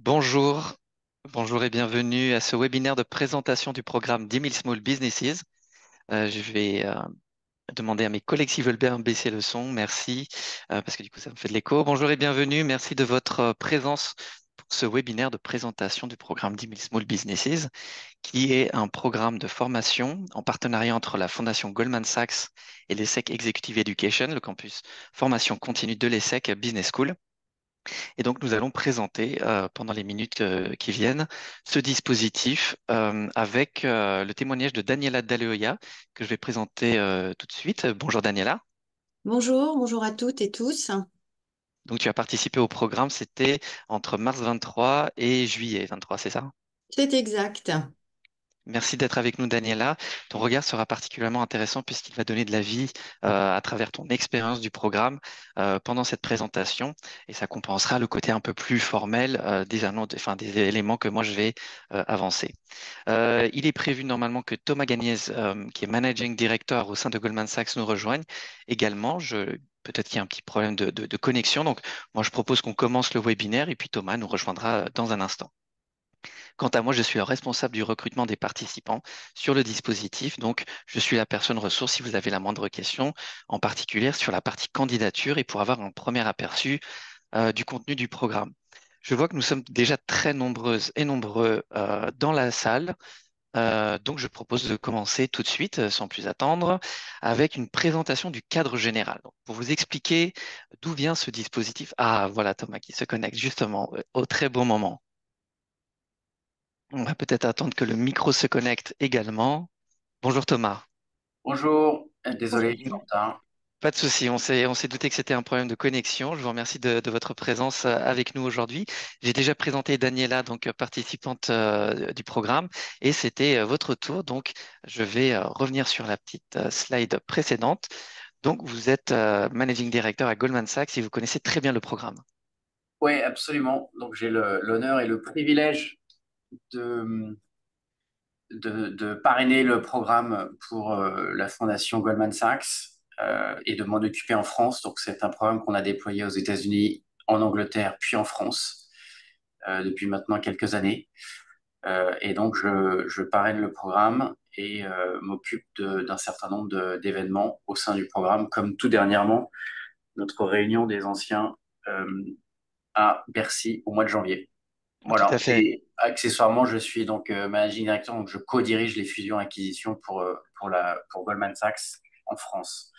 Bonjour, bonjour et bienvenue à ce webinaire de présentation du programme 10 000 Small Businesses. Je vais demander à mes collègues s'ils veulent bien baisser le son. Merci, parce que du coup ça me fait de l'écho. Bonjour et bienvenue. Merci de votre présence pour ce webinaire de présentation du programme 10 000 Small Businesses, qui est un programme de formation en partenariat entre la Fondation Goldman Sachs et l'ESSEC Executive Education, le campus formation continue de l'ESSEC Business School. Et donc, nous allons présenter pendant les minutes qui viennent ce dispositif avec le témoignage de Daniela Daleoya que je vais présenter tout de suite. Bonjour Daniela. Bonjour, bonjour à toutes et tous. Donc, tu as participé au programme, c'était entre mars 23 et juillet 23, c'est ça? C'est exact. Merci d'être avec nous, Daniela. Ton regard sera particulièrement intéressant puisqu'il va donner de la vie à travers ton expérience du programme pendant cette présentation et ça compensera le côté un peu plus formel des éléments que moi je vais avancer. Il est prévu normalement que Thomas Gagnez, qui est Managing Director au sein de Goldman Sachs, nous rejoigne également. Peut-être qu'il y a un petit problème de connexion, donc moi je propose qu'on commence le webinaire et puis Thomas nous rejoindra dans un instant. Quant à moi, je suis le responsable du recrutement des participants sur le dispositif. Donc, je suis la personne ressource si vous avez la moindre question, en particulier sur la partie candidature et pour avoir un premier aperçu du contenu du programme. Je vois que nous sommes déjà très nombreuses et nombreux dans la salle. Donc, je propose de commencer tout de suite, sans plus attendre, avec une présentation du cadre général. Donc, pour vous expliquer d'où vient ce dispositif. Ah, voilà Thomas qui se connecte justement au très bon moment. On va peut-être attendre que le micro se connecte également. Bonjour Thomas. Bonjour, désolé, je suis en Bonjour. retard. Pas de souci, on s'est douté que c'était un problème de connexion. Je vous remercie de votre présence avec nous aujourd'hui. J'ai déjà présenté Daniela, donc participante du programme, et c'était votre tour. Donc, je vais revenir sur la petite slide précédente. Donc, vous êtes Managing Director à Goldman Sachs et vous connaissez très bien le programme. Oui, absolument. Donc j'ai l'honneur et le privilège de, de parrainer le programme pour la Fondation Goldman Sachs et de m'en occuper en France. Donc c'est un programme qu'on a déployé aux États-Unis, en Angleterre, puis en France depuis maintenant quelques années. Et donc je parraine le programme et m'occupe d'un certain nombre d'événements au sein du programme, comme tout dernièrement notre réunion des anciens euh, à Bercy au mois de janvier. Tout à Voilà. fait. Et accessoirement, je suis donc managing director, donc je co-dirige les fusions-acquisitions pour Goldman Sachs en France.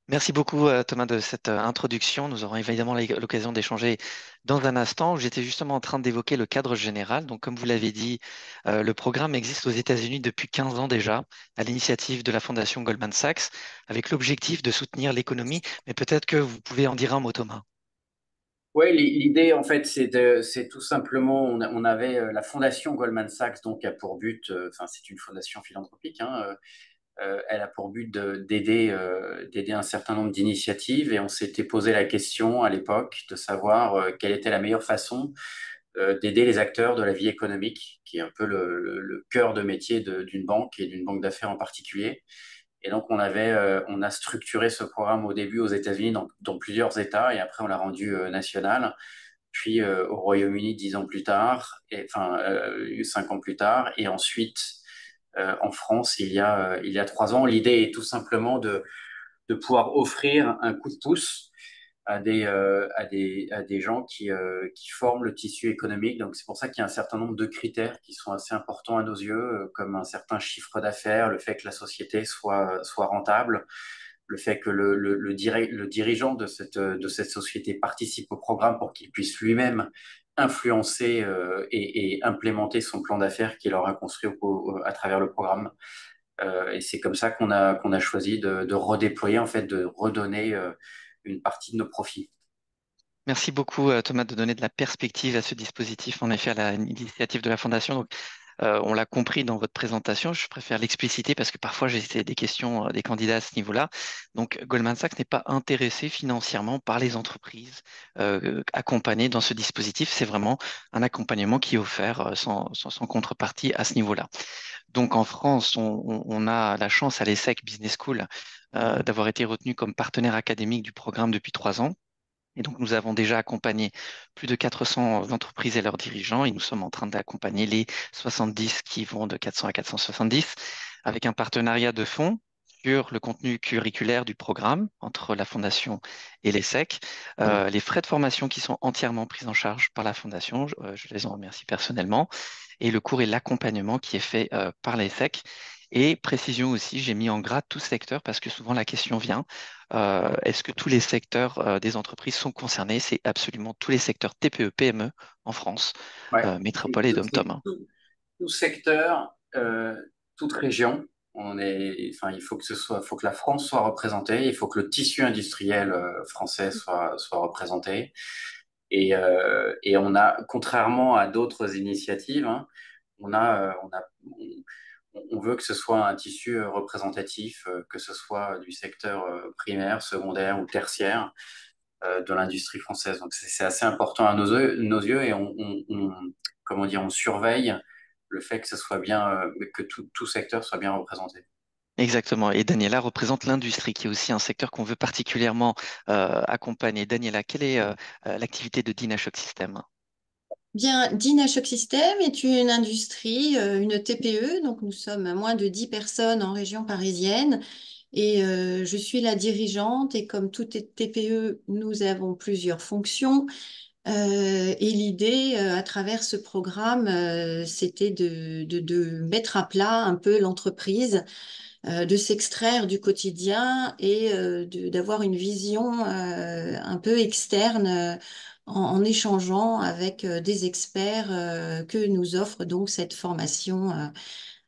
Merci beaucoup Thomas de cette introduction. Nous aurons évidemment l'occasion d'échanger dans un instant. J'étais justement en train d'évoquer le cadre général. Donc, comme vous l'avez dit, le programme existe aux États-Unis depuis 15 ans déjà, à l'initiative de la Fondation Goldman Sachs, avec l'objectif de soutenir l'économie. Mais peut-être que vous pouvez en dire un mot, Thomas. Oui, l'idée, en fait, c'est tout simplement, on avait la fondation Goldman Sachs, donc a pour but, enfin, c'est une fondation philanthropique, hein, elle a pour but d'aider un certain nombre d'initiatives et on s'était posé la question à l'époque de savoir quelle était la meilleure façon d'aider les acteurs de la vie économique, qui est un peu le cœur de métier d'une banque et d'une banque d'affaires en particulier. Et donc, on a structuré ce programme au début aux États-Unis, dans plusieurs États, et après, on l'a rendu national. Puis au Royaume-Uni 10 ans plus tard, et, enfin 5 ans plus tard, et ensuite en France il y a 3 ans. L'idée est tout simplement de pouvoir offrir un coup de pouce à des gens qui forment le tissu économique. Donc, c'est pour ça qu'il y a un certain nombre de critères qui sont assez importants à nos yeux, comme un certain chiffre d'affaires, le fait que la société soit rentable, le fait que le dirigeant de cette société participe au programme pour qu'il puisse lui-même influencer et implémenter son plan d'affaires qu'il aura construit à travers le programme. Et c'est comme ça qu'on a choisi de redéployer, en fait, de redonner une partie de nos profits. Merci beaucoup, Thomas, de donner de la perspective à ce dispositif, en effet, à l'initiative de la Fondation. Donc, on l'a compris dans votre présentation, je préfère l'expliciter parce que parfois j'ai des questions des candidats à ce niveau-là. Donc, Goldman Sachs n'est pas intéressé financièrement par les entreprises accompagnées dans ce dispositif. C'est vraiment un accompagnement qui est offert sans contrepartie à ce niveau-là. Donc, en France, on a la chance à l'ESSEC Business School d'avoir été retenu comme partenaire académique du programme depuis 3 ans. Et donc, nous avons déjà accompagné plus de 400 entreprises et leurs dirigeants et nous sommes en train d'accompagner les 70 qui vont de 400 à 470 avec un partenariat de fonds sur le contenu curriculaire du programme entre la Fondation et l'ESSEC. Les frais de formation qui sont entièrement pris en charge par la Fondation, je les en remercie personnellement, et le cours et l'accompagnement qui est fait par l'ESSEC. Et précision aussi, j'ai mis en gras tout secteur parce que souvent la question vient, est-ce que tous les secteurs des entreprises sont concernés? C'est absolument tous les secteurs TPE, PME en France, Ouais. métropole et dom-tom, hein. Tout secteur, toute région. Enfin, il faut que faut que la France soit représentée, il faut que le tissu industriel français soit représenté. Et contrairement à d'autres initiatives, hein, on veut que ce soit un tissu représentatif, que ce soit du secteur primaire, secondaire ou tertiaire de l'industrie française. Donc c'est assez important à nos yeux et comment dire, on surveille le fait que ce soit bien, que tout secteur soit bien représenté. Exactement. Et Daniela représente l'industrie, qui est aussi un secteur qu'on veut particulièrement accompagner. Daniela, quelle est l'activité de Dina Shock System? Bien, Dina Shock System est une industrie, une TPE, donc nous sommes à moins de 10 personnes en région parisienne et je suis la dirigeante et comme toute TPE, nous avons plusieurs fonctions et l'idée à travers ce programme, c'était de mettre à plat un peu l'entreprise, de s'extraire du quotidien et d'avoir une vision un peu externe en échangeant avec des experts que nous offre donc cette formation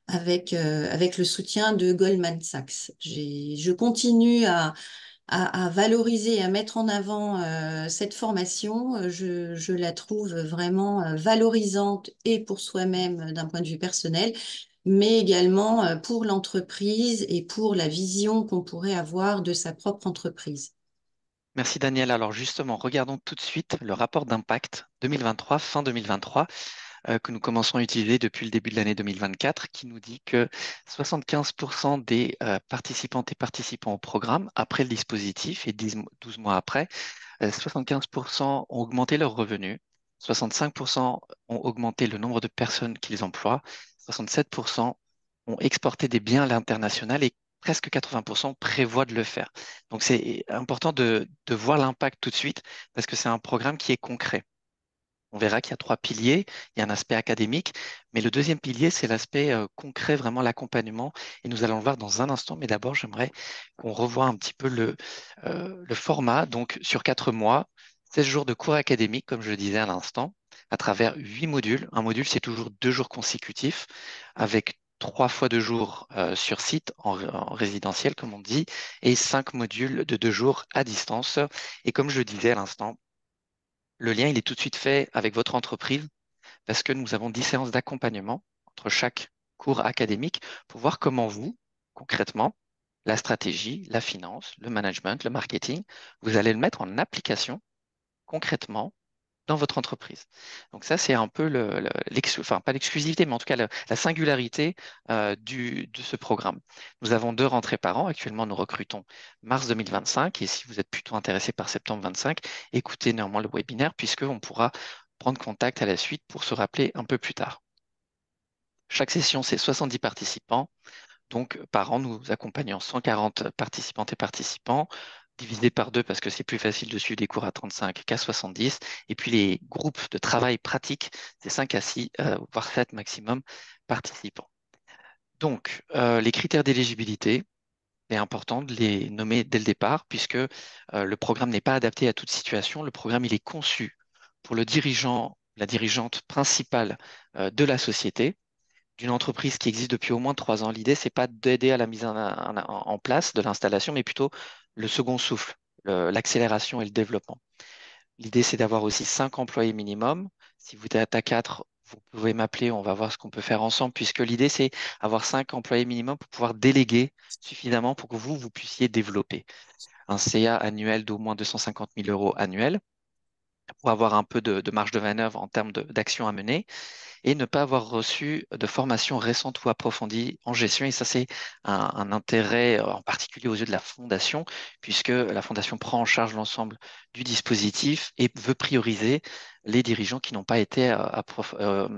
avec le soutien de Goldman Sachs. Je continue à valoriser et à mettre en avant cette formation. Je la trouve vraiment valorisante et pour soi-même d'un point de vue personnel, mais également pour l'entreprise et pour la vision qu'on pourrait avoir de sa propre entreprise. Merci Daniela. Alors justement, regardons tout de suite le rapport d'impact 2023, fin 2023, que nous commençons à utiliser depuis le début de l'année 2024, qui nous dit que 75% des participantes et participants au programme, après le dispositif et 12 mois après, 75% ont augmenté leurs revenus, 65% ont augmenté le nombre de personnes qu'ils emploient, 67% ont exporté des biens à l'international et presque 80% prévoient de le faire. Donc c'est important de voir l'impact tout de suite parce que c'est un programme qui est concret. On verra qu'il y a trois piliers. Il y a un aspect académique, mais le deuxième pilier, c'est l'aspect concret, vraiment l'accompagnement. Et nous allons le voir dans un instant. Mais d'abord, j'aimerais qu'on revoie un petit peu le format. Donc, sur 4 mois, 16 jours de cours académiques, comme je le disais à l'instant, à travers 8 modules. Un module, c'est toujours 2 jours consécutifs, avec 3 fois 2 jours sur site, en résidentiel, comme on dit, et 5 modules de 2 jours à distance. Et comme je le disais à l'instant, le lien, il est tout de suite fait avec votre entreprise parce que nous avons 10 séances d'accompagnement entre chaque cours académique pour voir comment vous, concrètement, la stratégie, la finance, le management, le marketing, vous allez le mettre en application concrètement dans votre entreprise. Donc ça, c'est un peu enfin pas l'exclusivité, mais en tout cas la singularité de ce programme. Nous avons 2 rentrées par an. Actuellement, nous recrutons mars 2025. Et si vous êtes plutôt intéressé par septembre 25, écoutez néanmoins le webinaire puisqu'on pourra prendre contact à la suite pour se rappeler un peu plus tard. Chaque session, c'est 70 participants. Donc, par an, nous accompagnons 140 participantes et participants, divisé par 2 parce que c'est plus facile de suivre des cours à 35 qu'à 70. Et puis, les groupes de travail pratiques, c'est 5 à 6, voire 7 maximum participants. Donc, les critères d'éligibilité, c'est important de les nommer dès le départ, puisque le programme n'est pas adapté à toute situation. Le programme, il est conçu pour le dirigeant, la dirigeante principale de la société d'une entreprise qui existe depuis au moins 3 ans. L'idée, c'est pas d'aider à la mise en place de l'installation, mais plutôt le second souffle, l'accélération et le développement. L'idée, c'est d'avoir aussi 5 employés minimum. Si vous êtes à 4, vous pouvez m'appeler, on va voir ce qu'on peut faire ensemble, puisque l'idée, c'est avoir 5 employés minimum pour pouvoir déléguer suffisamment pour que vous puissiez développer un CA annuel d'au moins 250 000 euros annuels pour avoir un peu de marge de manœuvre en termes d'actions à mener. et ne pas avoir reçu de formation récente ou approfondie en gestion. Et ça, c'est un intérêt en particulier aux yeux de la fondation, puisque la fondation prend en charge l'ensemble du dispositif et veut prioriser les dirigeants qui n'ont pas été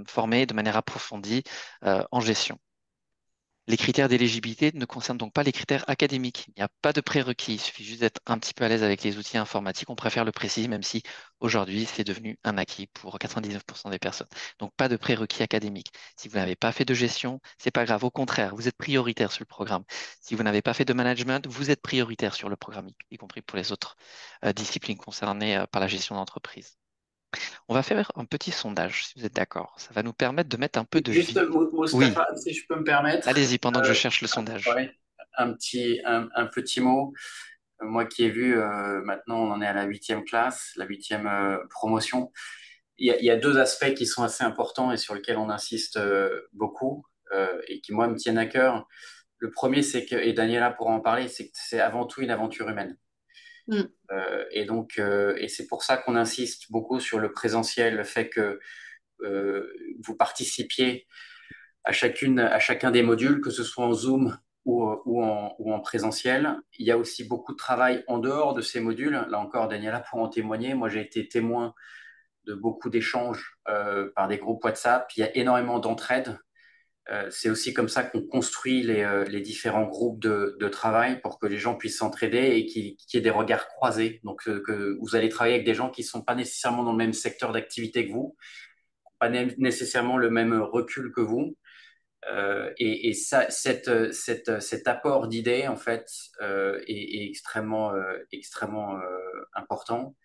formés de manière approfondie en gestion. Les critères d'éligibilité ne concernent donc pas les critères académiques. Il n'y a pas de prérequis. Il suffit juste d'être un petit peu à l'aise avec les outils informatiques. On préfère le préciser, même si aujourd'hui, c'est devenu un acquis pour 99% des personnes. Donc, pas de prérequis académiques. Si vous n'avez pas fait de gestion, c'est pas grave. Au contraire, vous êtes prioritaire sur le programme. Si vous n'avez pas fait de management, vous êtes prioritaire sur le programme, y compris pour les autres disciplines concernées par la gestion d'entreprise. On va faire un petit sondage, si vous êtes d'accord. Ça va nous permettre de mettre un peu de Juste, vie. Oui, Mustapha, si je peux me permettre, allez-y pendant que je cherche le sondage. ouais, un petit mot. Moi qui ai vu, maintenant on en est à la huitième classe, la huitième promotion. Il y a deux aspects qui sont assez importants et sur lesquels on insiste beaucoup et qui, moi, me tiennent à cœur. Le premier, c'est que, et Daniela pourra en parler, c'est que c'est avant tout une aventure humaine. Mm. Et c'est pour ça qu'on insiste beaucoup sur le présentiel, le fait que vous participiez à chacun des modules, que ce soit en Zoom ou en présentiel. Il y a aussi beaucoup de travail en dehors de ces modules. Là encore, Daniela pourra en témoigner. Moi, j'ai été témoin de beaucoup d'échanges par des groupes WhatsApp. Il y a énormément d'entraide. C'est aussi comme ça qu'on construit les différents groupes de travail pour que les gens puissent s'entraider et qu'il y ait des regards croisés. Donc, que vous allez travailler avec des gens qui ne sont pas nécessairement dans le même secteur d'activité que vous, pas nécessairement le même recul que vous. Et ça, cet apport d'idées, en fait, est extrêmement important.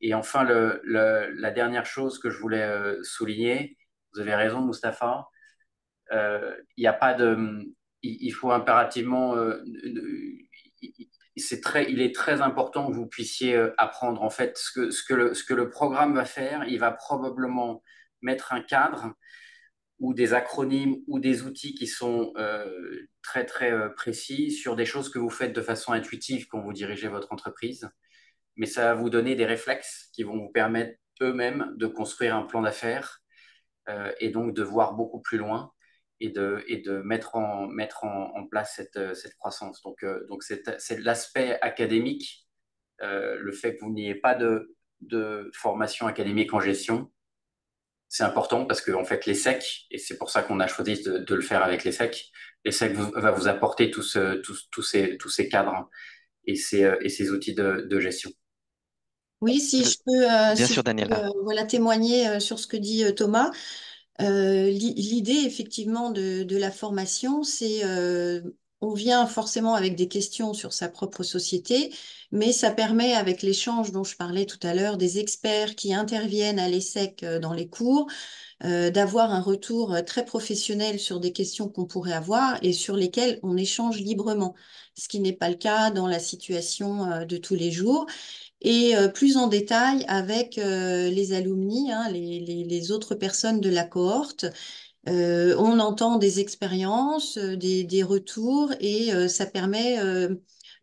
Et enfin, la dernière chose que je voulais souligner, vous avez raison, Mustapha, il n'y a pas de, il faut impérativement, il est très important que vous puissiez apprendre. En fait, ce que le programme va faire, il va probablement mettre un cadre ou des acronymes ou des outils qui sont très précis sur des choses que vous faites de façon intuitive quand vous dirigez votre entreprise. Mais ça va vous donner des réflexes qui vont vous permettre eux-mêmes de construire un plan d'affaires et donc de voir beaucoup plus loin et de mettre en place cette croissance. Donc c'est l'aspect académique, le fait que vous n'ayez pas de formation académique en gestion, c'est important parce que en fait l'ESSEC, et c'est pour ça qu'on a choisi de le faire avec l'ESSEC, l'ESSEC va vous apporter tous ces cadres et ces outils de gestion. Oui, Bien si sûr, je peux Daniela. voilà, témoigner sur ce que dit Thomas. L'idée effectivement de la formation, c'est on vient forcément avec des questions sur sa propre société, mais ça permet avec l'échange dont je parlais tout à l'heure, des experts qui interviennent à l'ESSEC dans les cours, d'avoir un retour très professionnel sur des questions qu'on pourrait avoir et sur lesquelles on échange librement, ce qui n'est pas le cas dans la situation de tous les jours. Et plus en détail avec les alumni, hein, les autres personnes de la cohorte. On entend des expériences, des retours et ça permet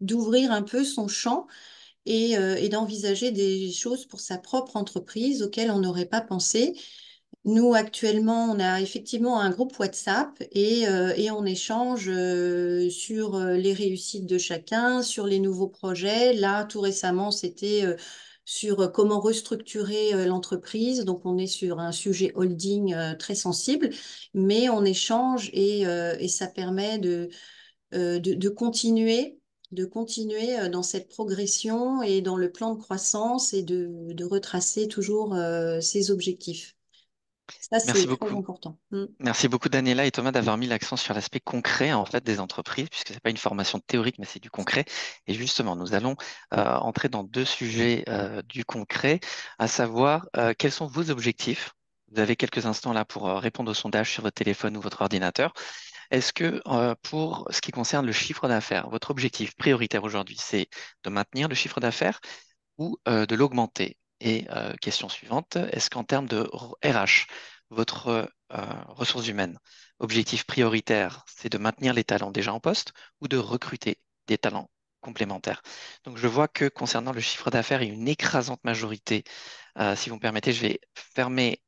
d'ouvrir un peu son champ et d'envisager des choses pour sa propre entreprise auxquelles on n'aurait pas pensé. Nous, actuellement, on a effectivement un groupe WhatsApp et on échange sur les réussites de chacun, sur les nouveaux projets. Là, tout récemment, c'était sur comment restructurer l'entreprise. Donc, on est sur un sujet holding très sensible, mais on échange et ça permet de continuer dans cette progression et dans le plan de croissance et de retracer toujours ses objectifs. Ça, Merci c'est très beaucoup. important. Mm. Merci beaucoup, Daniela et Thomas, d'avoir mis l'accent sur l'aspect concret en fait des entreprises, puisque c'est pas une formation théorique, mais c'est du concret. Et justement, nous allons entrer dans deux sujets du concret, à savoir quels sont vos objectifs. Vous avez quelques instants là pour répondre au sondage sur votre téléphone ou votre ordinateur. Est-ce que pour ce qui concerne le chiffre d'affaires, votre objectif prioritaire aujourd'hui, c'est de maintenir le chiffre d'affaires ou de l'augmenter? Et question suivante, est-ce qu'en termes de RH, votre ressources humaines, objectif prioritaire, c'est de maintenir les talents déjà en poste ou de recruter des talents complémentaires? Donc je vois que concernant le chiffre d'affaires, il y a une écrasante majorité. Si vous me permettez, je vais fermer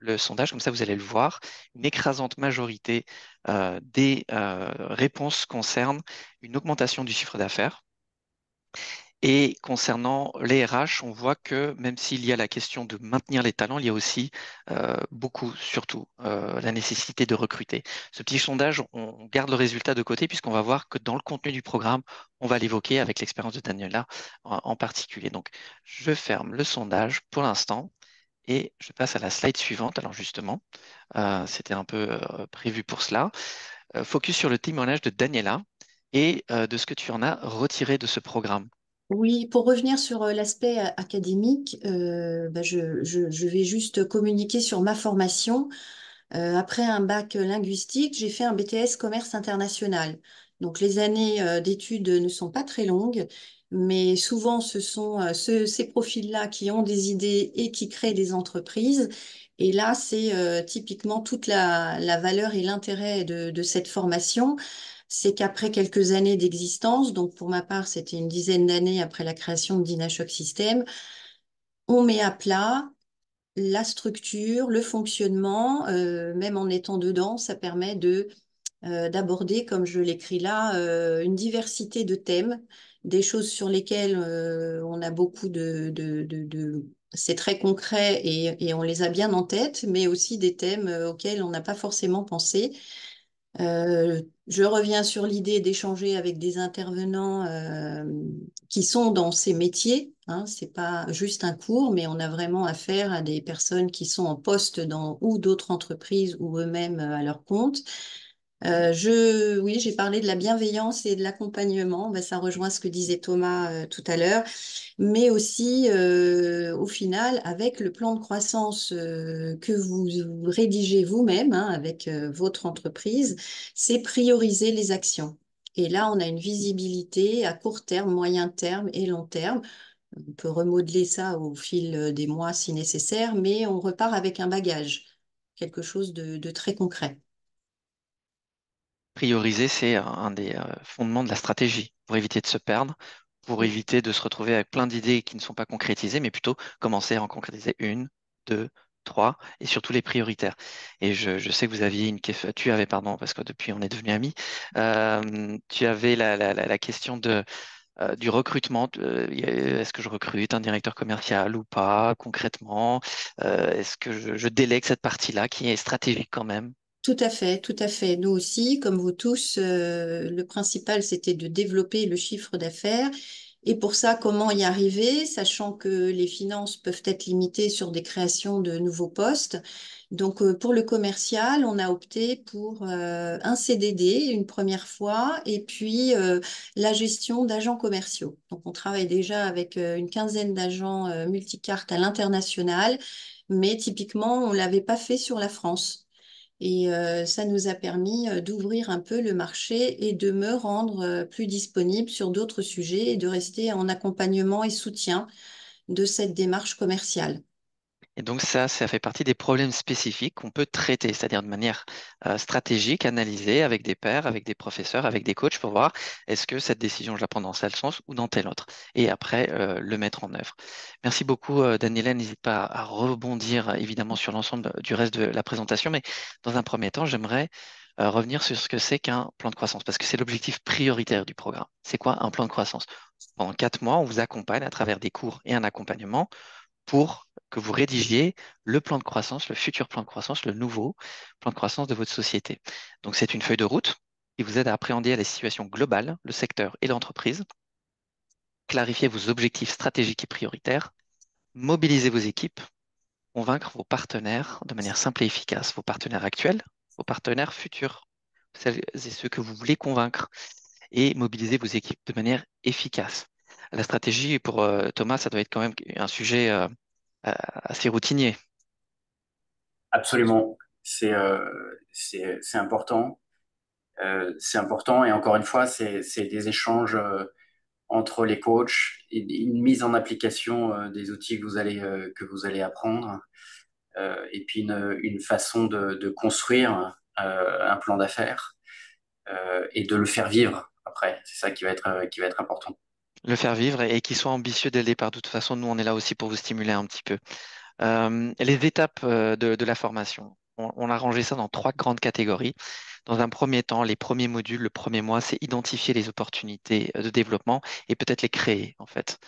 le sondage, comme ça vous allez le voir. Une écrasante majorité des réponses concernent une augmentation du chiffre d'affaires. Et concernant les RH, on voit que même s'il y a la question de maintenir les talents, il y a aussi beaucoup, surtout, la nécessité de recruter. Ce petit sondage, on garde le résultat de côté puisqu'on va voir que dans le contenu du programme, on va l'évoquer avec l'expérience de Daniela en particulier. Donc, je ferme le sondage pour l'instant et je passe à la slide suivante. Alors justement, c'était un peu prévu pour cela. Focus sur le témoignage de Daniela et de ce que tu en as retiré de ce programme. Oui, pour revenir sur l'aspect académique, bah, je vais juste communiquer sur ma formation. Après un bac linguistique, j'ai fait un BTS commerce international. Donc les années d'études ne sont pas très longues, mais souvent ce sont ces profils-là qui ont des idées et qui créent des entreprises. Et là, c'est typiquement toute la valeur et l'intérêt de cette formation. C'est qu'après quelques années d'existence, donc pour ma part, c'était une dizaine d'années après la création de DynaShock System, on met à plat la structure, le fonctionnement, même en étant dedans, ça permet d'aborder, comme je l'écris là, une diversité de thèmes, des choses sur lesquelles on a beaucoup c'est très concret et on les a bien en tête, mais aussi des thèmes auxquels on n'a pas forcément pensé. Je reviens sur l'idée d'échanger avec des intervenants qui sont dans ces métiers. Hein, c'est pas juste un cours, mais on a vraiment affaire à des personnes qui sont en poste dans ou d'autres entreprises ou eux-mêmes à leur compte. Oui, j'ai parlé de la bienveillance et de l'accompagnement. Ben, ça rejoint ce que disait Thomas tout à l'heure, mais aussi, au final, avec le plan de croissance que vous rédigez vous-même, hein, avec votre entreprise, c'est prioriser les actions. Et là, on a une visibilité à court terme, moyen terme et long terme. On peut remodeler ça au fil des mois si nécessaire, mais on repart avec un bagage, quelque chose de très concret. Prioriser, c'est un des fondements de la stratégie pour éviter de se perdre, pour éviter de se retrouver avec plein d'idées qui ne sont pas concrétisées, mais plutôt commencer à en concrétiser une, deux, trois, et surtout les prioritaires. Et je sais que vous aviez tu avais, pardon, parce que depuis on est devenus amis, tu avais la question du recrutement. Est-ce que je recrute un directeur commercial ou pas concrètement? Est-ce que je délègue cette partie-là qui est stratégique quand même? Tout à fait, tout à fait. Nous aussi, comme vous tous, le principal, c'était de développer le chiffre d'affaires. Et pour ça, comment y arriver, sachant que les finances peuvent être limitées sur des créations de nouveaux postes. Donc, pour le commercial, on a opté pour un CDD une première fois et puis la gestion d'agents commerciaux. Donc, on travaille déjà avec une quinzaine d'agents multicartes à l'international, mais typiquement, on ne l'avait pas fait sur la France. Et ça nous a permis d'ouvrir un peu le marché et de me rendre plus disponible sur d'autres sujets et de rester en accompagnement et soutien de cette démarche commerciale. Et donc ça fait partie des problèmes spécifiques qu'on peut traiter, c'est-à-dire de manière stratégique, analyser avec des pairs, avec des professeurs, avec des coachs pour voir est-ce que cette décision, je la prends dans tel sens ou dans tel autre. Et après, le mettre en œuvre. Merci beaucoup, Daniela. N'hésite pas à rebondir évidemment sur l'ensemble du reste de la présentation, mais dans un premier temps, j'aimerais revenir sur ce que c'est qu'un plan de croissance, parce que c'est l'objectif prioritaire du programme. C'est quoi un plan de croissance? Pendant 4 mois, on vous accompagne à travers des cours et un accompagnement pour que vous rédigiez le plan de croissance, le futur plan de croissance, le nouveau plan de croissance de votre société. Donc, c'est une feuille de route qui vous aide à appréhender la situation globale, le secteur et l'entreprise, clarifier vos objectifs stratégiques et prioritaires, mobiliser vos équipes, convaincre vos partenaires de manière simple et efficace, vos partenaires actuels, vos partenaires futurs, celles et ceux que vous voulez convaincre, et mobiliser vos équipes de manière efficace. La stratégie pour Thomas, ça doit être quand même un sujet assez routinier. Absolument. C'est important. C'est important. Et encore une fois, c'est des échanges entre les coachs et une mise en application des outils que vous allez apprendre. Et puis une façon de construire un plan d'affaires et de le faire vivre après. C'est ça qui va être important. Le faire vivre et qu'il soit ambitieux dès le départ. De toute façon, nous, on est là aussi pour vous stimuler un petit peu. Les étapes de la formation, on a rangé ça dans trois grandes catégories. Dans un premier temps, les premiers modules, le premier mois, c'est identifier les opportunités de développement et peut-être les créer, en fait.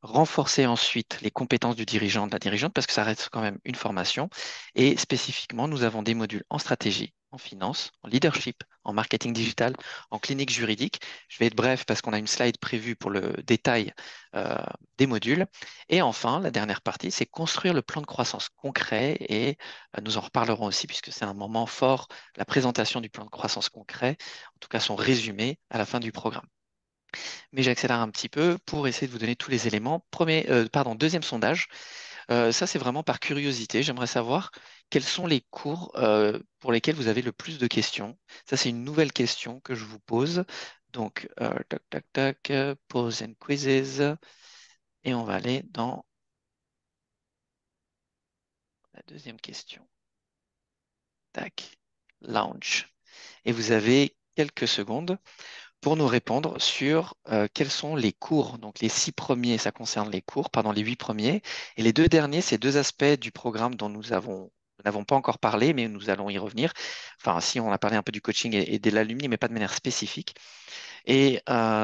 Renforcer ensuite les compétences du dirigeant, de la dirigeante, parce que ça reste quand même une formation. Et spécifiquement, nous avons des modules en stratégie, en finance, en leadership, en marketing digital, en clinique juridique. Je vais être bref parce qu'on a une slide prévue pour le détail euh, des modules. Et enfin, la dernière partie, c'est construire le plan de croissance concret. Et nous en reparlerons aussi puisque c'est un moment fort, la présentation du plan de croissance concret, en tout cas son résumé à la fin du programme. Mais j'accélère un petit peu pour essayer de vous donner tous les éléments. Deuxième sondage. Ça, c'est vraiment par curiosité. J'aimerais savoir quels sont les cours pour lesquels vous avez le plus de questions. Ça, c'est une nouvelle question que je vous pose. Donc, tac, tac, tac, pause and quizzes. Et on va aller dans la deuxième question. Tac, launch. Et vous avez quelques secondes pour nous répondre sur quels sont les cours. Donc les 6 premiers, ça concerne les cours, pardon, les 8 premiers. Et les 2 derniers, c'est 2 aspects du programme dont nous n'avons pas encore parlé, mais nous allons y revenir. Enfin, si on a parlé un peu du coaching et de l'alumni, mais pas de manière spécifique. Et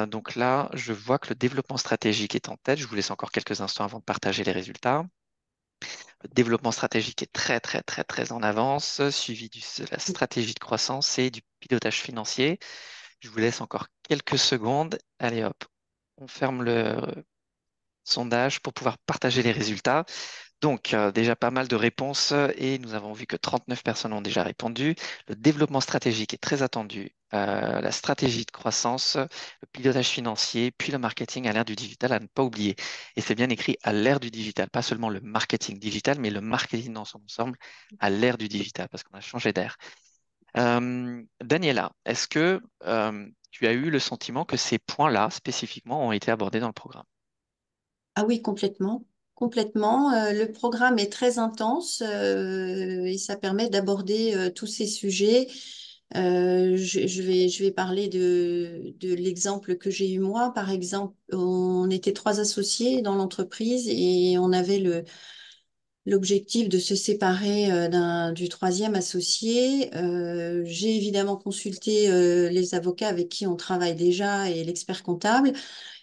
donc là, je vois que le développement stratégique est en tête. Je vous laisse encore quelques instants avant de partager les résultats. Le développement stratégique est très, très, très, très en avance, suivi de la stratégie de croissance et du pilotage financier. Je vous laisse encore quelques secondes. Allez hop, on ferme le sondage pour pouvoir partager les résultats. Donc, déjà pas mal de réponses et nous avons vu que 39 personnes ont déjà répondu. Le développement stratégique est très attendu. La stratégie de croissance, le pilotage financier, puis le marketing à l'ère du digital à ne pas oublier. Et c'est bien écrit à l'ère du digital, pas seulement le marketing digital, mais le marketing dans son ensemble à l'ère du digital, parce qu'on a changé d'air. Daniela, est-ce que tu as eu le sentiment que ces points-là, spécifiquement, ont été abordés dans le programme? Ah oui, complètement. Complètement. Le programme est très intense et ça permet d'aborder tous ces sujets. Je vais parler de l'exemple que j'ai eu moi. Par exemple, on était trois associés dans l'entreprise et on avait l'objectif de se séparer du troisième associé. J'ai évidemment consulté les avocats avec qui on travaille déjà et l'expert comptable.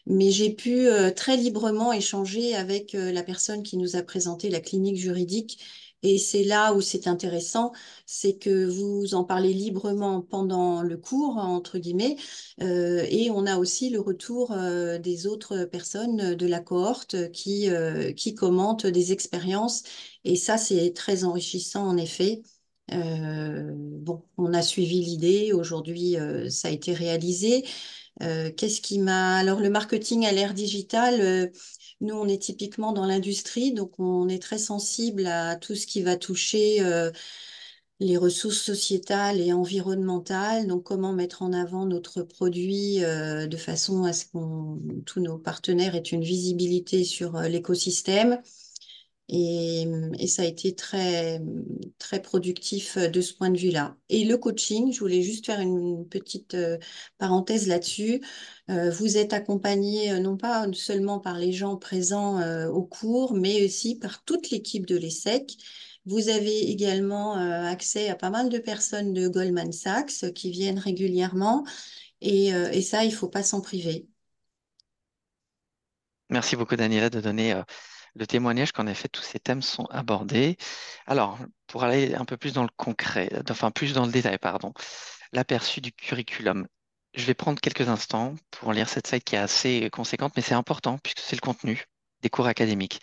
Mais j'ai pu très librement échanger avec la personne qui nous a présenté la clinique juridique. Et c'est là où c'est intéressant, c'est que vous en parlez librement pendant le cours, entre guillemets, et on a aussi le retour des autres personnes de la cohorte qui commentent des expériences. Et ça, c'est très enrichissant, en effet. Bon, on a suivi l'idée. Aujourd'hui, ça a été réalisé. Qu'est-ce qui m'a... Alors, le marketing à l'ère digitale, nous, on est typiquement dans l'industrie, donc on est très sensible à tout ce qui va toucher les ressources sociétales et environnementales. Donc, comment mettre en avant notre produit de façon à ce que tous nos partenaires aient une visibilité sur l'écosystème. Et ça a été très, très productif de ce point de vue-là. Et le coaching, je voulais juste faire une petite parenthèse là-dessus. Vous êtes accompagné non pas seulement par les gens présents au cours, mais aussi par toute l'équipe de l'ESSEC. Vous avez également accès à pas mal de personnes de Goldman Sachs qui viennent régulièrement. Et ça, il faut pas s'en priver. Merci beaucoup, Daniela, de donner le témoignage qu'en effet, tous ces thèmes sont abordés. Alors, pour aller un peu plus dans le concret, enfin plus dans le détail, pardon, l'aperçu du curriculum. Je vais prendre quelques instants pour lire cette slide qui est assez conséquente, mais c'est important puisque c'est le contenu des cours académiques.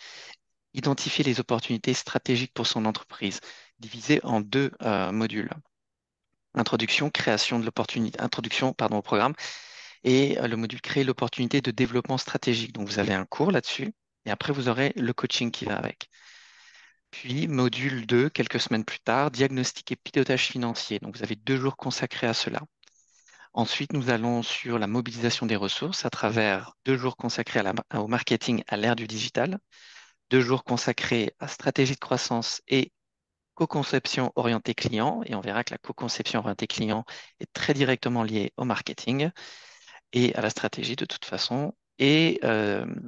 Identifier les opportunités stratégiques pour son entreprise, divisé en 2 modules. Introduction, création de l'opportunité, introduction, pardon, au programme, et le module créer l'opportunité de développement stratégique. Donc, vous avez un cours là-dessus, et après, vous aurez le coaching qui va avec. Puis, module 2, quelques semaines plus tard, diagnostic et pilotage financier. Donc, vous avez 2 jours consacrés à cela. Ensuite, nous allons sur la mobilisation des ressources à travers 2 jours consacrés au marketing à l'ère du digital, 2 jours consacrés à stratégie de croissance et co-conception orientée client. Et on verra que la co-conception orientée client est très directement liée au marketing et à la stratégie de toute façon. Et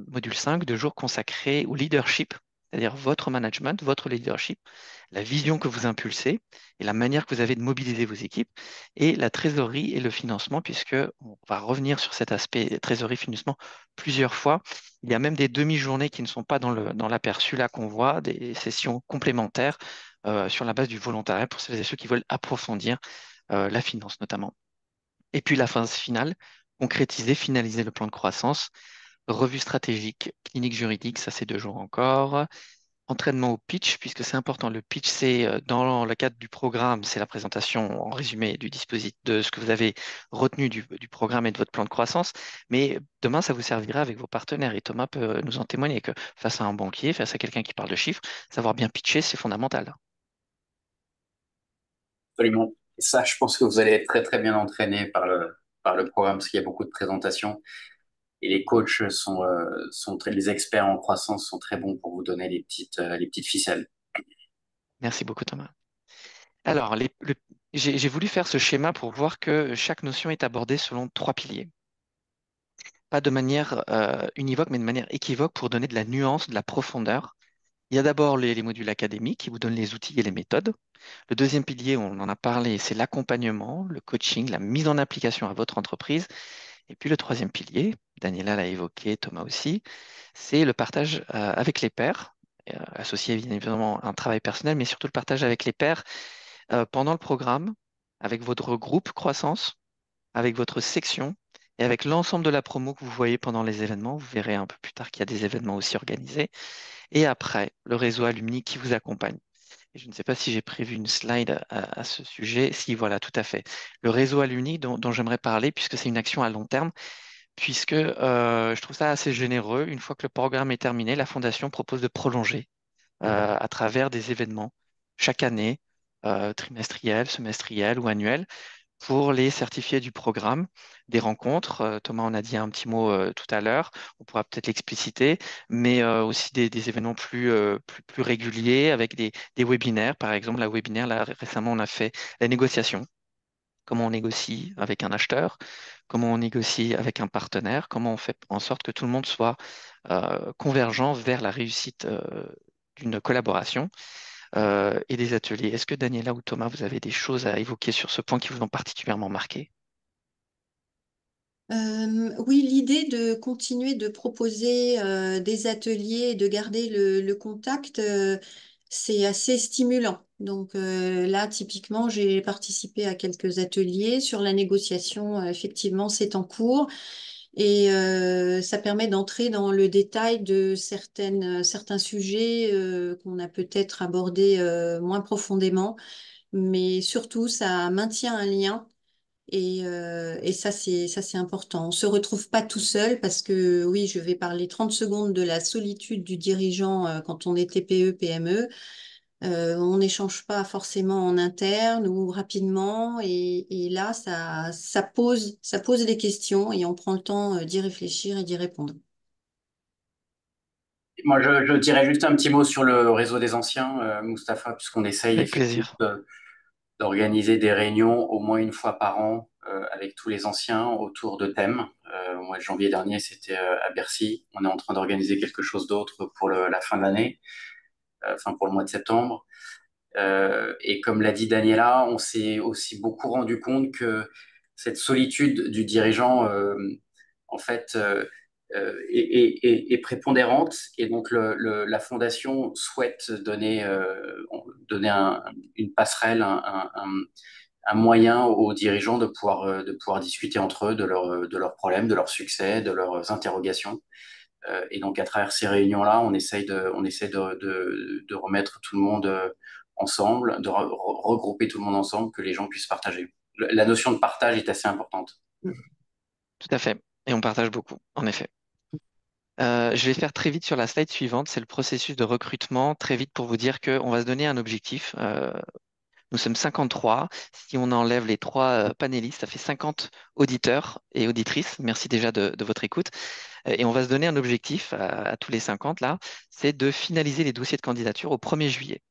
module 5, 2 jours consacrés au leadership c'est-à-dire votre management, votre leadership, la vision que vous impulsez et la manière que vous avez de mobiliser vos équipes, et la trésorerie et le financement, puisque on va revenir sur cet aspect trésorerie-financement plusieurs fois. Il y a même des demi-journées qui ne sont pas dans l'aperçu là qu'on voit, des sessions complémentaires sur la base du volontariat pour celles et ceux qui veulent approfondir la finance notamment. Et puis la phase finale, concrétiser, finaliser le plan de croissance, revue stratégique, clinique juridique, ça c'est 2 jours encore. Entraînement au pitch, puisque c'est important. Le pitch, c'est dans le cadre du programme, c'est la présentation en résumé du dispositif, de ce que vous avez retenu du programme et de votre plan de croissance. Mais demain, ça vous servira avec vos partenaires. Et Thomas peut nous en témoigner que face à un banquier, face à quelqu'un qui parle de chiffres, savoir bien pitcher, c'est fondamental. Absolument. Et ça, je pense que vous allez être très, très bien entraîné par le programme parce qu'il y a beaucoup de présentations. Et les coachs les experts en croissance sont très bons pour vous donner les petites ficelles. Merci beaucoup, Thomas. Alors, j'ai voulu faire ce schéma pour voir que chaque notion est abordée selon 3 piliers. Pas de manière univoque, mais de manière équivoque pour donner de la nuance, de la profondeur. Il y a d'abord les modules académiques qui vous donnent les outils et les méthodes. Le deuxième pilier, on en a parlé, c'est l'accompagnement, le coaching, la mise en application à votre entreprise. Et puis le troisième pilier, Daniela l'a évoqué, Thomas aussi, c'est le partage avec les pairs, associé bien évidemment à un travail personnel, mais surtout le partage avec les pairs pendant le programme, avec votre groupe croissance, avec votre section et avec l'ensemble de la promo que vous voyez pendant les événements. Vous verrez un peu plus tard qu'il y a des événements aussi organisés. Et après, le réseau alumni qui vous accompagne. Et je ne sais pas si j'ai prévu une slide à ce sujet. Si, voilà, tout à fait. Le réseau alumni dont j'aimerais parler, puisque c'est une action à long terme, puisque je trouve ça assez généreux. Une fois que le programme est terminé, la Fondation propose de prolonger à travers des événements chaque année, trimestriels, semestriels ou annuels, pour les certifiés du programme, des rencontres. Thomas en a dit un petit mot tout à l'heure, on pourra peut-être l'expliciter, mais aussi des événements plus réguliers avec des webinaires. Par exemple, la webinaire, là, récemment, on a fait la négociation. Comment on négocie avec un acheteur, comment on négocie avec un partenaire, comment on fait en sorte que tout le monde soit convergent vers la réussite d'une collaboration et des ateliers. Est-ce que Daniela ou Thomas, vous avez des choses à évoquer sur ce point qui vous ont particulièrement marqué? Oui, l'idée de continuer de proposer des ateliers et de garder le contact, c'est assez stimulant. Donc là, typiquement, j'ai participé à quelques ateliers sur la négociation. Effectivement, c'est en cours et ça permet d'entrer dans le détail de certains sujets qu'on a peut-être abordés moins profondément, mais surtout, ça maintient un lien. Et ça, c'est important. On se retrouve pas tout seul parce que, oui, je vais parler 30 secondes de la solitude du dirigeant quand on est TPE, PME. On n'échange pas forcément en interne ou rapidement. Et là, ça pose des questions et on prend le temps d'y réfléchir et d'y répondre. Moi, je dirais juste un petit mot sur le réseau des anciens, Mustapha, puisqu'on essaye Avec effectivement plaisir. d'organiser des réunions au moins une fois par an avec tous les anciens autour de thèmes. Au mois de janvier dernier, c'était à Bercy. On est en train d'organiser quelque chose d'autre pour la fin de l'année, enfin pour le mois de septembre. Et comme l'a dit Daniela, on s'est aussi beaucoup rendu compte que cette solitude du dirigeant, en fait, est prépondérante. Et donc, la fondation souhaite donner une passerelle, un moyen aux dirigeants de pouvoir discuter entre eux de leurs problèmes, de leurs succès, de leurs interrogations. Et donc, à travers ces réunions-là, on essaye de remettre tout le monde ensemble, de regrouper tout le monde ensemble, que les gens puissent partager. La notion de partage est assez importante. Tout à fait. Et on partage beaucoup, en effet. Je vais faire très vite sur la slide suivante. C'est le processus de recrutement. Très vite pour vous dire qu'on va se donner un objectif. Nous sommes 53. Si on enlève les 3 panélistes, ça fait 50 auditeurs et auditrices. Merci déjà de votre écoute. Et on va se donner un objectif à tous les 50 là, c'est de finaliser les dossiers de candidature au 1er juillet.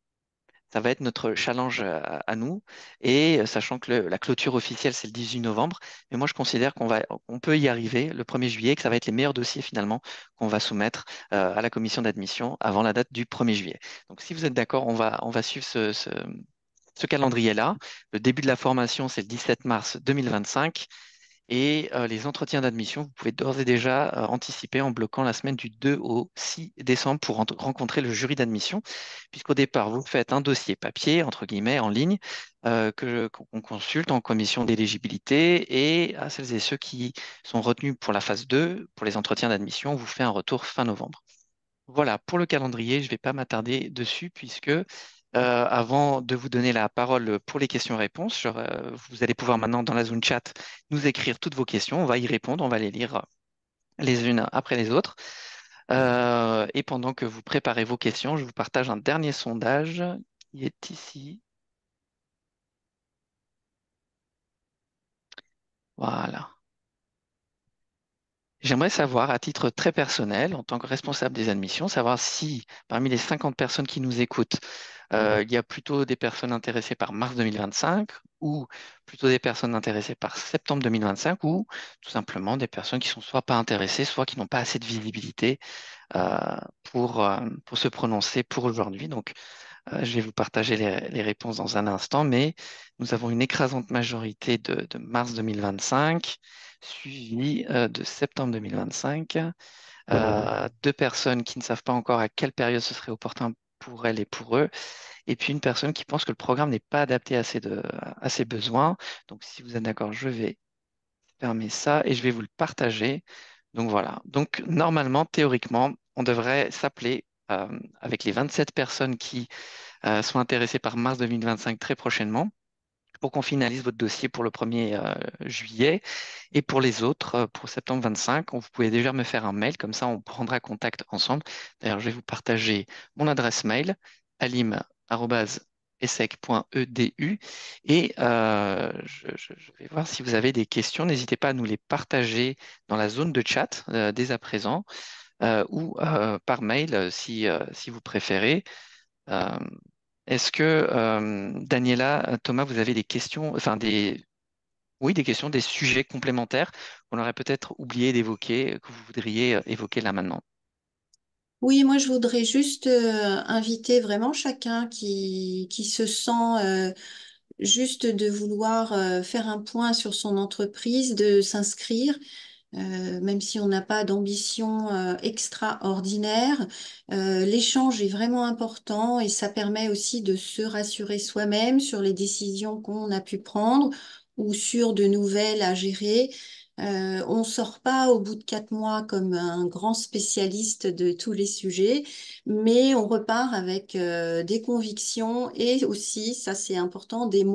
Ça va être notre challenge à nous. Et sachant que la clôture officielle, c'est le 18 novembre. Mais moi, je considère on peut y arriver le 1er juillet, que ça va être les meilleurs dossiers finalement qu'on va soumettre à la commission d'admission avant la date du 1er juillet. Donc, si vous êtes d'accord, on va suivre ce calendrier-là. Le début de la formation, c'est le 17 mars 2025. Et les entretiens d'admission, vous pouvez d'ores et déjà anticiper en bloquant la semaine du 2 au 6 décembre pour rencontrer le jury d'admission, puisqu'au départ, vous faites un dossier papier, entre guillemets, en ligne, qu'on consulte en commission d'éligibilité. Et à celles et ceux qui sont retenus pour la phase 2, pour les entretiens d'admission, on vous fait un retour fin novembre. Voilà, pour le calendrier, je ne vais pas m'attarder dessus puisque avant de vous donner la parole pour les questions-réponses, vous allez pouvoir maintenant dans la zone chat nous écrire toutes vos questions. On va y répondre, on va les lire les unes après les autres. Et pendant que vous préparez vos questions, je vous partage un dernier sondage qui est ici. Voilà. J'aimerais savoir, à titre très personnel, en tant que responsable des admissions, savoir si parmi les 50 personnes qui nous écoutent, il y a plutôt des personnes intéressées par mars 2025 ou plutôt des personnes intéressées par septembre 2025 ou tout simplement des personnes qui sont soit pas intéressées, soit qui n'ont pas assez de visibilité euh, pour se prononcer pour aujourd'hui. Donc, je vais vous partager les réponses dans un instant, mais nous avons une écrasante majorité de mars 2025, suivie de septembre 2025. Deux personnes qui ne savent pas encore à quelle période ce serait opportun pour elles et pour eux, et puis une personne qui pense que le programme n'est pas adapté à ses besoins. Donc, si vous êtes d'accord, je vais fermer ça et je vais vous le partager. Donc voilà. Donc normalement, théoriquement, on devrait s'appeler avec les 27 personnes qui sont intéressés par mars 2025 très prochainement pour qu'on finalise votre dossier pour le 1er juillet. Et pour les autres, pour septembre 25, vous pouvez déjà me faire un mail, comme ça on prendra contact ensemble. D'ailleurs, je vais vous partager mon adresse mail, alim@essec.edu, et je vais voir si vous avez des questions. N'hésitez pas à nous les partager dans la zone de chat dès à présent ou par mail si vous préférez. Euh, Est-ce que, Daniela, Thomas, vous avez des questions, enfin oui, des questions, des sujets complémentaires qu'on aurait peut-être oublié d'évoquer, que vous voudriez évoquer là maintenant? Oui, moi je voudrais juste inviter vraiment chacun qui se sent juste de vouloir faire un point sur son entreprise, de s'inscrire. Même si on n'a pas d'ambition extraordinaire, l'échange est vraiment important et ça permet aussi de se rassurer soi-même sur les décisions qu'on a pu prendre ou sur de nouvelles à gérer. On sort pas au bout de 4 mois comme un grand spécialiste de tous les sujets, mais on repart avec des convictions et aussi, ça c'est important, des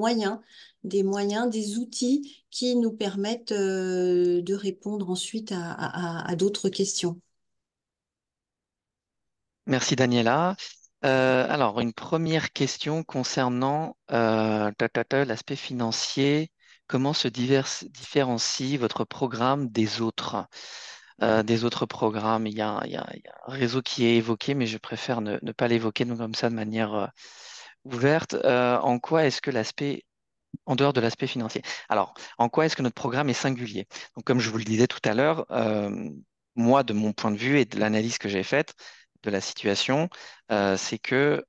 outils qui nous permettent de répondre ensuite à d'autres questions. Merci, Daniela. Alors, une première question concernant l'aspect financier. Comment se différencie votre programme des autres programmes? Il y a un réseau qui est évoqué, mais je préfère ne pas l'évoquer donc comme ça de manière ouverte. En quoi est-ce que en dehors de l'aspect financier, alors, en quoi est-ce que notre programme est singulier? Donc, comme je vous le disais tout à l'heure, moi, de mon point de vue et de l'analyse que j'ai faite de la situation, c'est que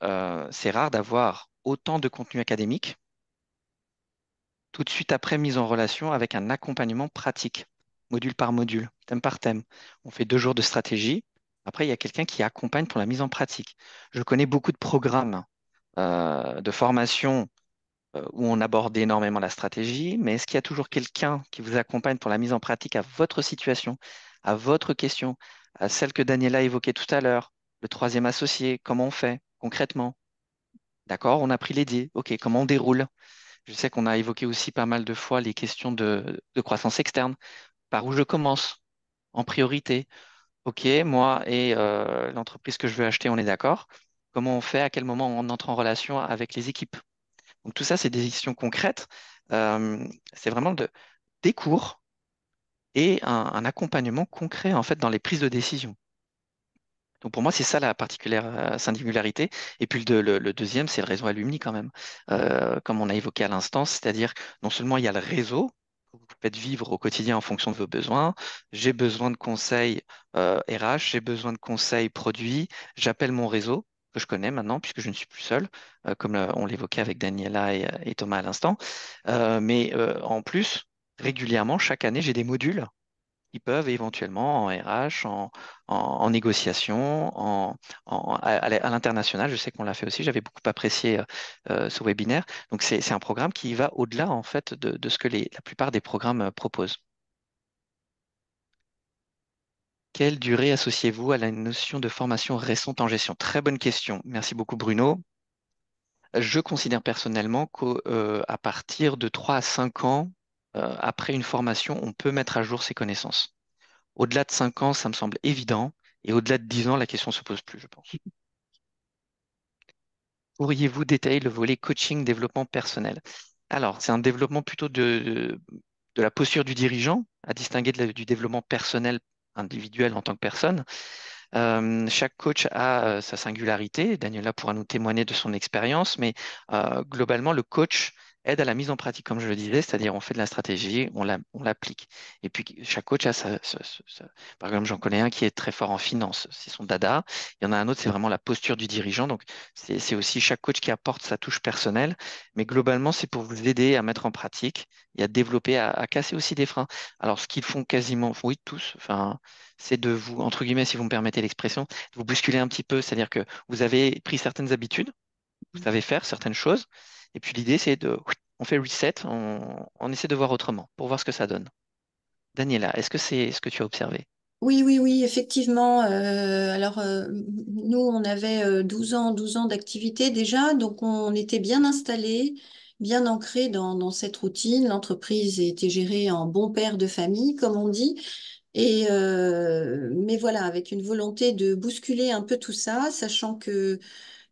c'est rare d'avoir autant de contenu académique tout de suite après mise en relation avec un accompagnement pratique, module par module, thème par thème. On fait 2 jours de stratégie. Après, il y a quelqu'un qui accompagne pour la mise en pratique. Je connais beaucoup de programmes de formation où on aborde énormément la stratégie, mais est-ce qu'il y a toujours quelqu'un qui vous accompagne pour la mise en pratique à votre situation, à votre question, à celle que Daniela évoquait tout à l'heure, le troisième associé, comment on fait concrètement? D'accord, on a pris les dés, ok, comment on déroule? Je sais qu'on a évoqué aussi pas mal de fois les questions de croissance externe. Par où je commence en priorité? Ok, moi et l'entreprise que je veux acheter, on est d'accord. Comment on fait? À quel moment on entre en relation avec les équipes? Donc tout ça, c'est des questions concrètes. C'est vraiment des cours et un accompagnement concret en fait dans les prises de décision. Donc pour moi, c'est ça la particulière singularité. Et puis le deuxième, c'est le réseau Alumni quand même. Comme on a évoqué à l'instant, c'est-à-dire non seulement il y a le réseau que vous faites vivre au quotidien en fonction de vos besoins. J'ai besoin de conseils RH, j'ai besoin de conseils produits. J'appelle mon réseau que je connais maintenant puisque je ne suis plus seul, comme on l'évoquait avec Daniela et Thomas à l'instant. Mais en plus, régulièrement, chaque année, j'ai des modules qui peuvent éventuellement en RH, en négociation, à l'international. Je sais qu'on l'a fait aussi, j'avais beaucoup apprécié ce webinaire. Donc c'est un programme qui va au-delà en fait de ce que la plupart des programmes proposent. Quelle durée associez-vous à la notion de formation récente en gestion? Très bonne question. Merci beaucoup Bruno. Je considère personnellement qu'à partir de 3 à 5 ans, après une formation, on peut mettre à jour ses connaissances. Au-delà de 5 ans, ça me semble évident. Et au-delà de 10 ans, la question ne se pose plus, je pense. Pourriez-vous détailler le volet coaching, développement personnel? Alors, c'est un développement plutôt de la posture du dirigeant, à distinguer du développement personnel individuel en tant que personne. Chaque coach a sa singularité. Daniela pourra nous témoigner de son expérience, mais globalement, le coach aide à la mise en pratique, comme je le disais, c'est-à-dire on fait de la stratégie, on l'applique. Et puis chaque coach a Par exemple, j'en connais un qui est très fort en finance, c'est son dada. Il y en a un autre, c'est vraiment la posture du dirigeant. Donc c'est aussi chaque coach qui apporte sa touche personnelle, mais globalement, c'est pour vous aider à mettre en pratique et à développer, à casser aussi des freins. Alors, ce qu'ils font quasiment, oui, tous, enfin c'est de vous, entre guillemets, si vous me permettez l'expression, de vous bousculer un petit peu. C'est-à-dire que vous avez pris certaines habitudes, vous savez faire certaines choses, et puis l'idée, c'est on fait reset, on essaie de voir autrement pour voir ce que ça donne. Daniela, est-ce que c'est ce que tu as observé? Oui, oui, oui, effectivement. Nous, on avait 12 ans d'activité déjà, donc on était bien installés, bien ancrés dans cette routine. L'entreprise était gérée en bon père de famille, comme on dit. Mais voilà, avec une volonté de bousculer un peu tout ça, sachant que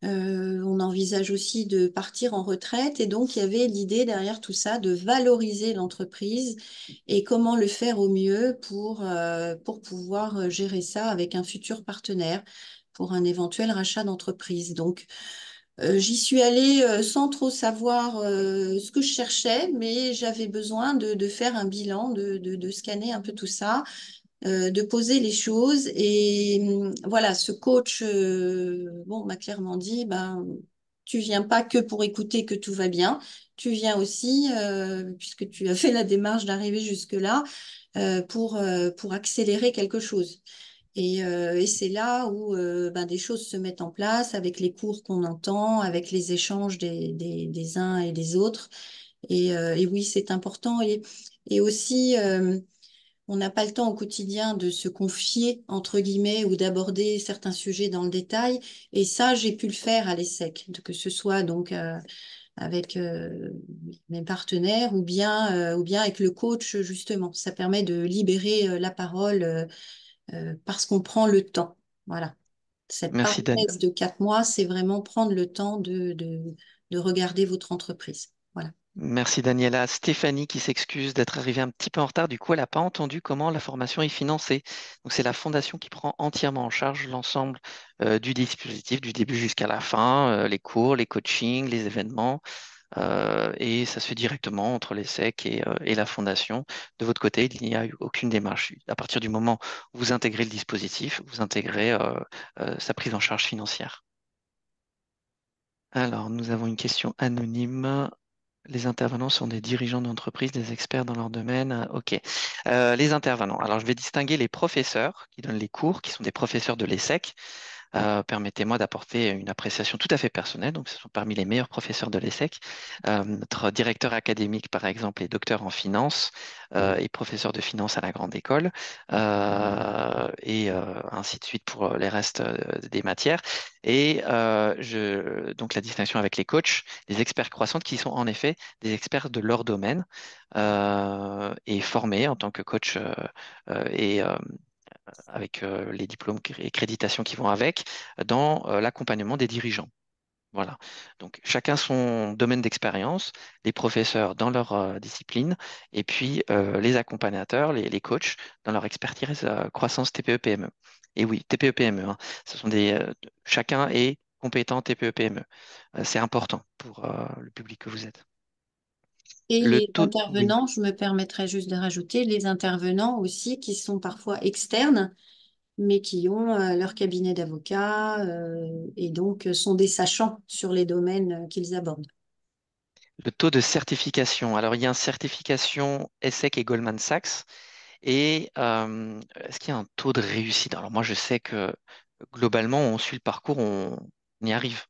on envisage aussi de partir en retraite et donc il y avait l'idée derrière tout ça de valoriser l'entreprise et comment le faire au mieux pour pouvoir gérer ça avec un futur partenaire pour un éventuel rachat d'entreprise. Donc j'y suis allée sans trop savoir ce que je cherchais, mais j'avais besoin de faire un bilan, de scanner un peu tout ça, de poser les choses. Et voilà, ce coach, bon, m'a clairement dit, ben, tu viens pas que pour écouter que tout va bien, tu viens aussi, puisque tu as fait la démarche d'arriver jusque-là, pour accélérer quelque chose. Et c'est là où ben, des choses se mettent en place avec les cours qu'on entend, avec les échanges des uns et des autres. Et oui, c'est important. Et aussi, on n'a pas le temps au quotidien de se confier, entre guillemets, ou d'aborder certains sujets dans le détail. Et ça, j'ai pu le faire à l'ESSEC, que ce soit donc avec mes partenaires ou bien avec le coach, justement. Ça permet de libérer la parole parce qu'on prend le temps. Voilà. Cette Merci, parenthèse de 4 mois, c'est vraiment prendre le temps de regarder votre entreprise. Voilà. Merci Daniela. Stéphanie qui s'excuse d'être arrivée un petit peu en retard. Du coup, elle n'a pas entendu comment la formation est financée. Donc, c'est la fondation qui prend entièrement en charge l'ensemble du dispositif, du début jusqu'à la fin, les cours, les coachings, les événements. Et ça se fait directement entre les SEC et la fondation. De votre côté, il n'y a eu aucune démarche. À partir du moment où vous intégrez le dispositif, vous intégrez sa prise en charge financière. Alors, nous avons une question anonyme. Les intervenants sont des dirigeants d'entreprise, des experts dans leur domaine. OK. Les intervenants. Alors, je vais distinguer les professeurs qui donnent les cours, qui sont des professeurs de l'ESSEC. Permettez-moi d'apporter une appréciation tout à fait personnelle. Donc, ce sont parmi les meilleurs professeurs de l'ESSEC. Notre directeur académique, par exemple, est docteur en finance et professeur de finance à la grande école, et ainsi de suite pour les restes des matières. Et donc, la distinction avec les coachs, les experts croissants, qui sont en effet des experts de leur domaine et formés en tant que coach et avec les diplômes et créditations qui vont avec, dans l'accompagnement des dirigeants. Voilà. Donc, chacun son domaine d'expérience, les professeurs dans leur discipline, et puis les accompagnateurs, les coachs dans leur expertise croissance TPE-PME. Et oui, TPE-PME, hein, ce sont chacun est compétent TPE-PME. C'est important pour le public que vous êtes. Et Le les taux, oui. intervenants, je me permettrai juste de rajouter, les intervenants aussi qui sont parfois externes, mais qui ont leur cabinet d'avocat et donc sont des sachants sur les domaines qu'ils abordent. Le taux de certification. Alors, il y a une certification ESSEC et Goldman Sachs. Et est-ce qu'il y a un taux de réussite? Alors, moi, je sais que globalement, on suit le parcours, on y arrive.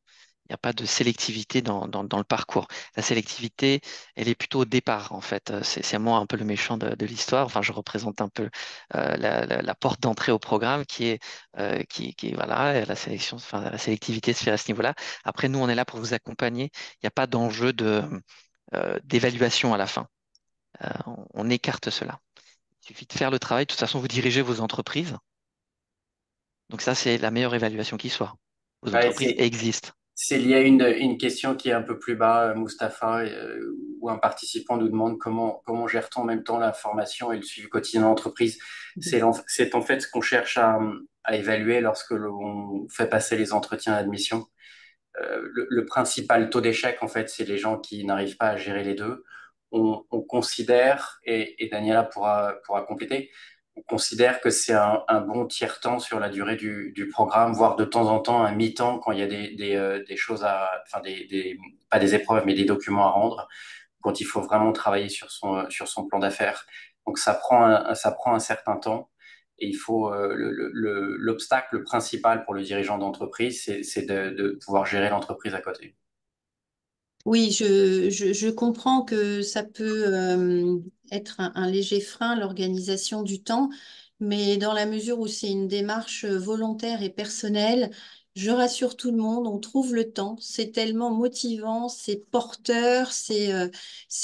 Il n'y a pas de sélectivité dans le parcours. La sélectivité, elle est plutôt au départ, en fait. C'est moi un peu le méchant de l'histoire. Enfin, je représente un peu la porte d'entrée au programme voilà, la sélection, enfin, la sélectivité se fait à ce niveau-là. Après, nous, on est là pour vous accompagner. Il n'y a pas d'enjeu d'évaluation à la fin. On écarte cela. Il suffit de faire le travail. De toute façon, vous dirigez vos entreprises. Donc ça, c'est la meilleure évaluation qui soit. Vos Ouais, entreprises existent. c'est lié à une question qui est un peu plus bas, Mustapha, où un participant nous demande comment gère-t-on en même temps la formation et le suivi quotidien de l'entreprise. C'est en fait ce qu'on cherche à évaluer lorsque l'on fait passer les entretiens d'admission. Le principal taux d'échec, en fait, c'est les gens qui n'arrivent pas à gérer les deux. On considère, et Daniela pourra compléter, on considère que c'est un bon tiers-temps sur la durée du programme, voire de temps en temps un mi-temps quand il y a des choses enfin pas des épreuves, mais des documents à rendre, quand il faut vraiment travailler sur son plan d'affaires. Donc ça prend un certain temps. Et il faut l'obstacle principal pour le dirigeant d'entreprise, c'est de pouvoir gérer l'entreprise à côté. Oui, je comprends que ça peut être un léger frein, l'organisation du temps, mais dans la mesure où c'est une démarche volontaire et personnelle, je rassure tout le monde, on trouve le temps. C'est tellement motivant, c'est porteur, c'est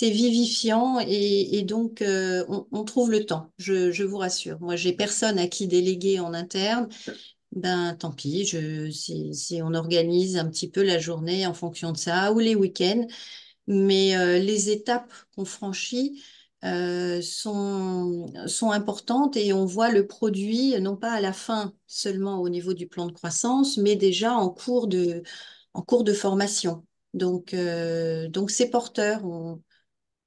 vivifiant et donc on trouve le temps, je vous rassure. Moi, j'ai personne à qui déléguer en interne. Ben, tant pis, si on organise un petit peu la journée en fonction de ça ou les week-ends. Mais les étapes qu'on franchit sont importantes et on voit le produit, non pas à la fin seulement au niveau du plan de croissance, mais déjà en cours de formation. Donc c'est porteur.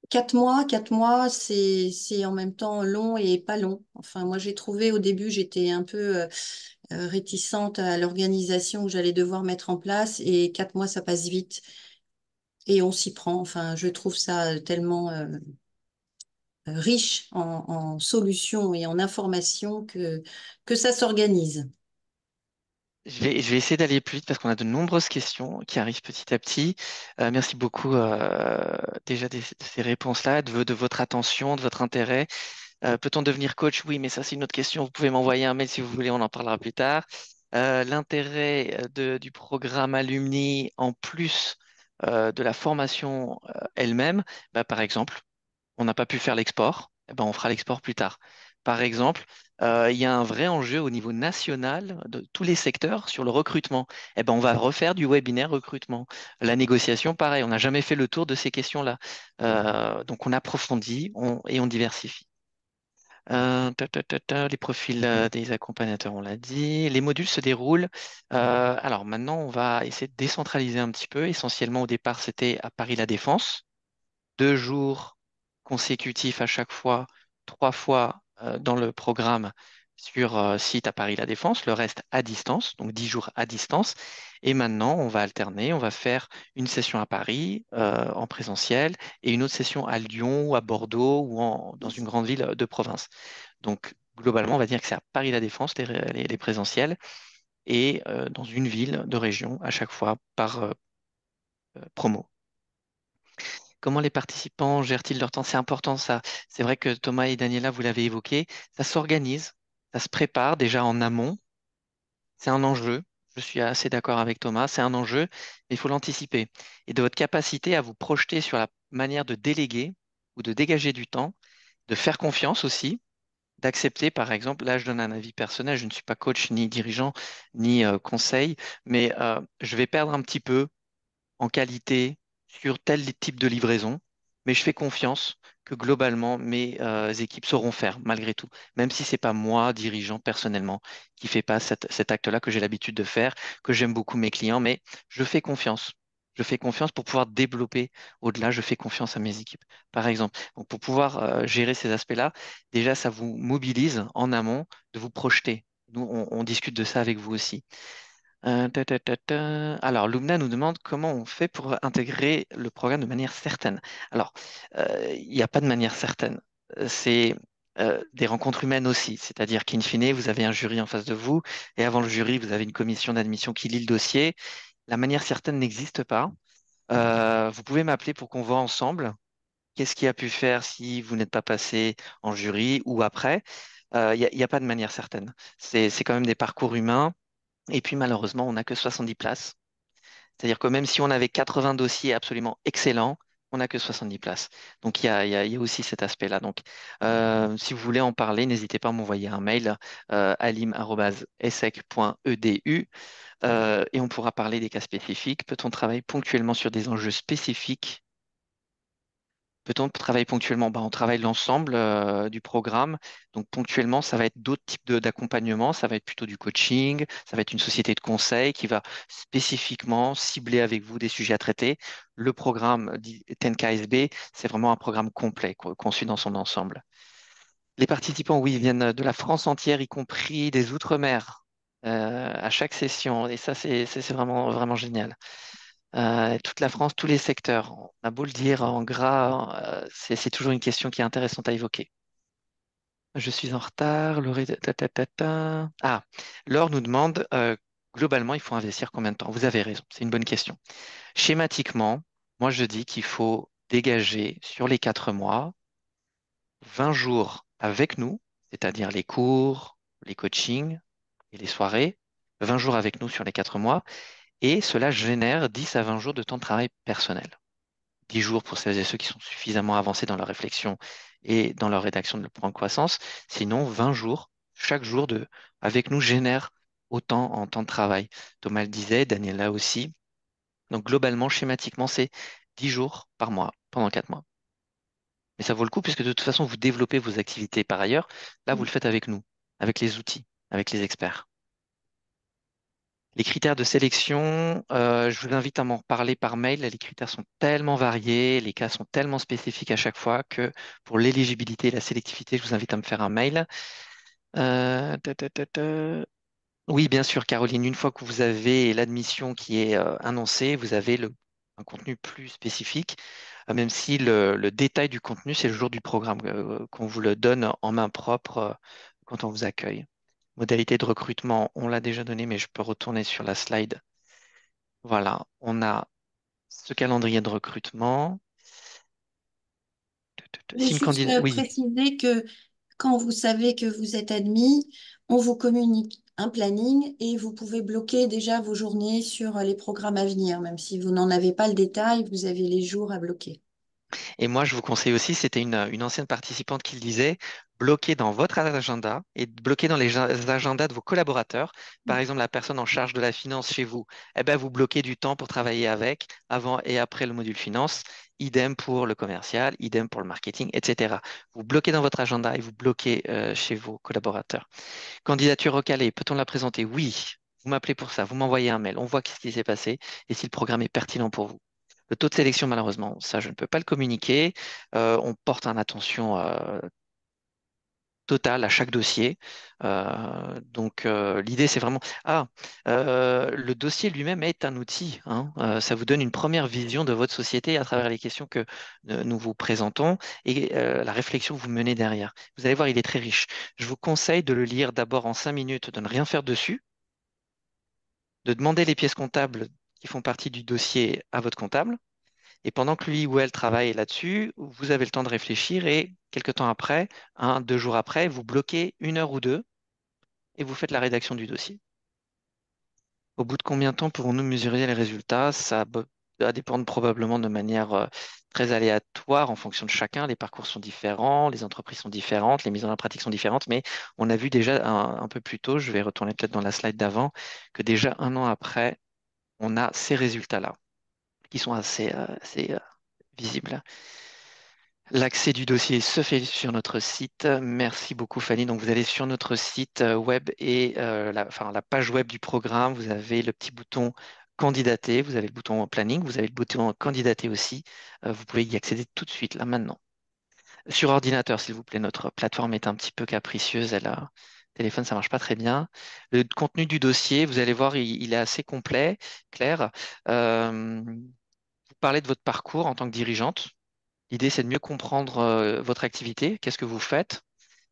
4 mois, c'est en même temps long et pas long. Enfin, moi, j'ai trouvé au début, j'étais un peu réticente à l'organisation que j'allais devoir mettre en place et 4 mois, ça passe vite et on s'y prend. Enfin, je trouve ça tellement riche en solutions et en informations que ça s'organise. Je vais essayer d'aller plus vite parce qu'on a de nombreuses questions qui arrivent petit à petit. Merci beaucoup déjà de ces réponses-là, de votre attention, de votre intérêt. Peut-on devenir coach? Oui, mais ça, c'est une autre question. Vous pouvez m'envoyer un mail si vous voulez, on en parlera plus tard. L'intérêt du programme Alumni en plus de la formation elle-même, bah, par exemple, on n'a pas pu faire l'export, eh ben, on fera l'export plus tard. Par exemple, il y a un vrai enjeu au niveau national de tous les secteurs sur le recrutement. Eh ben, on va refaire du webinaire recrutement. La négociation, pareil, on n'a jamais fait le tour de ces questions-là. Donc on approfondit et on diversifie. Les profils des accompagnateurs, on l'a dit. Les modules se déroulent. Alors maintenant, on va essayer de décentraliser un petit peu. Essentiellement, au départ, c'était à Paris La Défense. 2 jours consécutifs à chaque fois, 3 fois dans le programme sur site à Paris La Défense, le reste à distance, donc 10 jours à distance. Et maintenant, on va alterner, on va faire une session à Paris en présentiel et une autre session à Lyon ou à Bordeaux ou dans une grande ville de province. Donc, globalement, on va dire que c'est à Paris La Défense les présentiels et dans une ville de région à chaque fois par promo. Comment les participants gèrent-ils leur temps? C'est important ça. C'est vrai que Thomas et Daniela, vous l'avez évoqué, ça s'organise, ça se prépare déjà en amont. C'est un enjeu. Je suis assez d'accord avec Thomas, c'est un enjeu, mais il faut l'anticiper. Et de votre capacité à vous projeter sur la manière de déléguer ou de dégager du temps, de faire confiance aussi, d'accepter, par exemple, là je donne un avis personnel, je ne suis pas coach ni dirigeant ni conseil, mais je vais perdre un petit peu. en qualité sur tel type de livraison, mais je fais confiance que globalement, mes équipes sauront faire malgré tout, même si c'est pas moi, dirigeant personnellement, qui fait pas cet acte-là que j'ai l'habitude de faire, que j'aime beaucoup mes clients, mais je fais confiance. Je fais confiance pour pouvoir développer au-delà, je fais confiance à mes équipes, par exemple. Donc, pour pouvoir gérer ces aspects-là, déjà, ça vous mobilise en amont de vous projeter. Nous, on discute de ça avec vous aussi. Alors, Lumna nous demande comment on fait pour intégrer le programme de manière certaine. Alors, il n'y a pas de manière certaine. C'est des rencontres humaines aussi. C'est-à-dire qu'in fine, vous avez un jury en face de vous et avant le jury, vous avez une commission d'admission qui lit le dossier. La manière certaine n'existe pas. Vous pouvez m'appeler pour qu'on voit ensemble qu'est-ce qui a pu faire si vous n'êtes pas passé en jury ou après. Il y a pas de manière certaine. C'est quand même des parcours humains. Et puis malheureusement, on n'a que 70 places. C'est-à-dire que même si on avait 80 dossiers absolument excellents, on n'a que 70 places. Donc il y a aussi cet aspect-là. Donc si vous voulez en parler, n'hésitez pas à m'envoyer un mail alim@essec.edu et on pourra parler des cas spécifiques. Peut-on travailler ponctuellement sur des enjeux spécifiques? Peut-on travailler ponctuellement? On travaille l'ensemble du programme. Donc ponctuellement, ça va être d'autres types d'accompagnement. Ça va être plutôt du coaching. Ça va être une société de conseil qui va spécifiquement cibler avec vous des sujets à traiter. Le programme dit 10KSB, c'est vraiment un programme complet conçu dans son ensemble. Les participants, oui, viennent de la France entière, y compris des Outre-mer, à chaque session. Et ça, c'est vraiment, vraiment génial. Toute la France, tous les secteurs. On a beau le dire en gras, c'est toujours une question qui est intéressante à évoquer. Je suis en retard. Ah, Laure nous demande, globalement, il faut investir combien de temps? Vous avez raison, c'est une bonne question. Schématiquement, moi, je dis qu'il faut dégager sur les 4 mois 20 jours avec nous, c'est-à-dire les cours, les coachings et les soirées. 20 jours avec nous sur les 4 mois. Et cela génère 10 à 20 jours de temps de travail personnel. 10 jours pour celles et ceux qui sont suffisamment avancés dans leur réflexion et dans leur rédaction de plan de croissance. Sinon, 20 jours, chaque jour avec nous génère autant en temps de travail. Thomas le disait, Daniela aussi. Donc globalement, schématiquement, c'est 10 jours par mois pendant 4 mois. Mais ça vaut le coup puisque de toute façon, vous développez vos activités par ailleurs. Là, vous le faites avec nous, avec les outils, avec les experts. Les critères de sélection, je vous invite à m'en reparler par mail. Les critères sont tellement variés, les cas sont tellement spécifiques à chaque fois que pour l'éligibilité et la sélectivité, je vous invite à me faire un mail. Euh, ta, ta, ta, ta. Oui, bien sûr, Caroline, une fois que vous avez l'admission qui est annoncée, vous avez un contenu plus spécifique, même si le détail du contenu, c'est le jour du programme, qu'on vous le donne en main propre quand on vous accueille. Modalité de recrutement, on l'a déjà donné, mais je peux retourner sur la slide. Voilà, on a ce calendrier de recrutement. Je voulais Si une juste candidat, oui. préciser que quand vous savez que vous êtes admis, on vous communique un planning et vous pouvez bloquer déjà vos journées sur les programmes à venir. Même si vous n'en avez pas le détail, vous avez les jours à bloquer. Et moi, je vous conseille aussi, c'était une ancienne participante qui le disait, bloquez dans votre agenda et bloquez dans les agendas de vos collaborateurs. Par exemple, la personne en charge de la finance chez vous, eh ben, vous bloquez du temps pour travailler avec avant et après le module finance. Idem pour le commercial, idem pour le marketing, etc. Vous bloquez dans votre agenda et vous bloquez chez vos collaborateurs. Candidature recalée, peut-on la présenter? Oui. Vous m'appelez pour ça, vous m'envoyez un mail, on voit ce qui s'est passé et si le programme est pertinent pour vous. Le taux de sélection, malheureusement, ça, je ne peux pas le communiquer. On porte une attention totale à chaque dossier. Donc, l'idée, c'est vraiment... le dossier lui-même est un outil, hein. Ça vous donne une première vision de votre société à travers les questions que nous vous présentons et la réflexion que vous menez derrière. Vous allez voir, il est très riche. Je vous conseille de le lire d'abord en 5 minutes, de ne rien faire dessus, de demander les pièces comptables qui font partie du dossier à votre comptable. Et pendant que lui ou elle travaille là-dessus, vous avez le temps de réfléchir et quelques temps après, 2 jours après, vous bloquez 1 heure ou 2 et vous faites la rédaction du dossier. Au bout de combien de temps pourrons-nous mesurer les résultats? Ça va dépendre probablement de manière très aléatoire en fonction de chacun. Les parcours sont différents, les entreprises sont différentes, les mises en pratique sont différentes, mais on a vu déjà un peu plus tôt, je vais retourner peut-être dans la slide d'avant, que déjà 1 an après, on a ces résultats-là. qui sont assez visibles. L'accès du dossier se fait sur notre site. Merci beaucoup, Fanny. Donc, vous allez sur notre site web et la page web du programme. Vous avez le petit bouton candidater. Vous avez le bouton planning. Vous avez le bouton candidater aussi. Vous pouvez y accéder tout de suite, là, maintenant. Sur ordinateur, s'il vous plaît. Notre plateforme est un petit peu capricieuse. Téléphone, ça marche pas très bien. Le contenu du dossier, vous allez voir, il est assez complet, clair. Vous parlez de votre parcours en tant que dirigeante. L'idée, c'est de mieux comprendre votre activité, qu'est-ce que vous faites,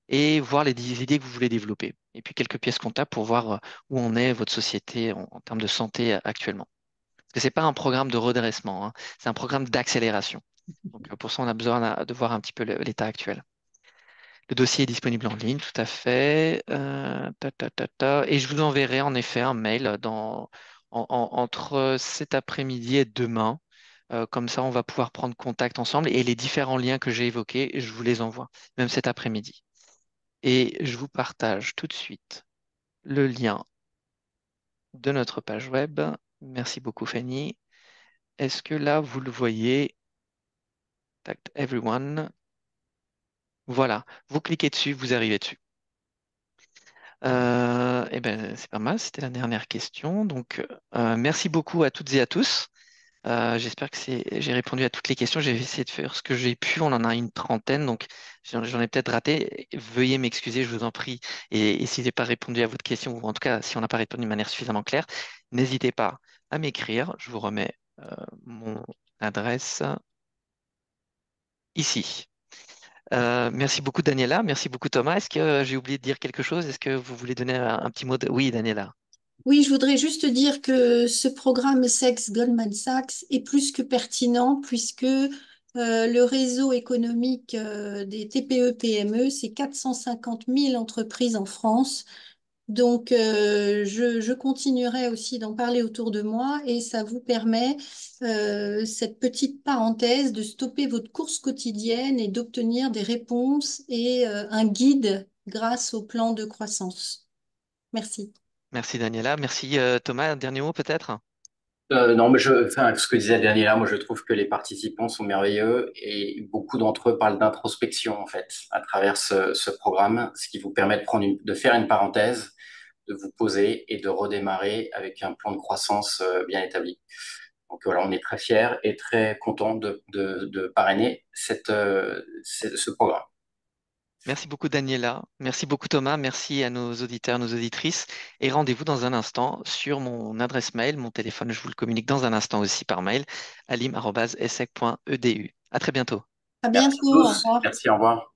et voir les idées que vous voulez développer. Et puis quelques pièces comptables pour voir où en est votre société en termes de santé actuellement. Parce que ce n'est pas un programme de redressement, hein, c'est un programme d'accélération. Donc pour ça, on a besoin de voir un petit peu l'état actuel. Le dossier est disponible en ligne, tout à fait. Et je vous enverrai en effet un mail entre cet après-midi et demain. Comme ça, on va pouvoir prendre contact ensemble et les différents liens que j'ai évoqués, je vous les envoie, même cet après-midi. Et je vous partage tout de suite le lien de notre page web. Merci beaucoup, Fanny. Est-ce que là, vous le voyez? Tac, everyone. Voilà, vous cliquez dessus, vous arrivez dessus. Eh ben, c'est pas mal, c'était la dernière question. Donc, merci beaucoup à toutes et à tous. J'espère que j'ai répondu à toutes les questions. J'ai essayé de faire ce que j'ai pu. On en a une trentaine, donc j'en ai peut-être raté. Veuillez m'excuser, je vous en prie. Et si j'ai pas répondu à votre question, ou en tout cas si on n'a pas répondu de manière suffisamment claire, n'hésitez pas à m'écrire. Je vous remets mon adresse ici. Merci beaucoup, Daniela. Merci beaucoup, Thomas. Est-ce que j'ai oublié de dire quelque chose? Est-ce que vous voulez donner un petit mot de... Oui, Daniela. Oui, je voudrais juste dire que ce programme SEX Goldman Sachs est plus que pertinent puisque le réseau économique des TPE-PME, c'est 450 000 entreprises en France. Donc, je continuerai aussi d'en parler autour de moi et ça vous permet, cette petite parenthèse, de stopper votre course quotidienne et d'obtenir des réponses et un guide grâce au plan de croissance. Merci. Merci, Daniela. Merci, Thomas. Un dernier mot peut-être? Non, mais enfin, ce que disait Daniela, moi je trouve que les participants sont merveilleux et beaucoup d'entre eux parlent d'introspection en fait à travers ce programme, ce qui vous permet de faire une parenthèse, de vous poser et de redémarrer avec un plan de croissance bien établi. Donc voilà, on est très fiers et très contents de parrainer ce programme. Merci beaucoup Daniela, merci beaucoup Thomas, merci à nos auditeurs, nos auditrices et rendez-vous dans un instant sur mon adresse mail, mon téléphone, je vous le communique dans un instant aussi par mail, alim@essec.edu. À très bientôt. À Merci à bientôt. Au tous. revoir. Merci, au revoir.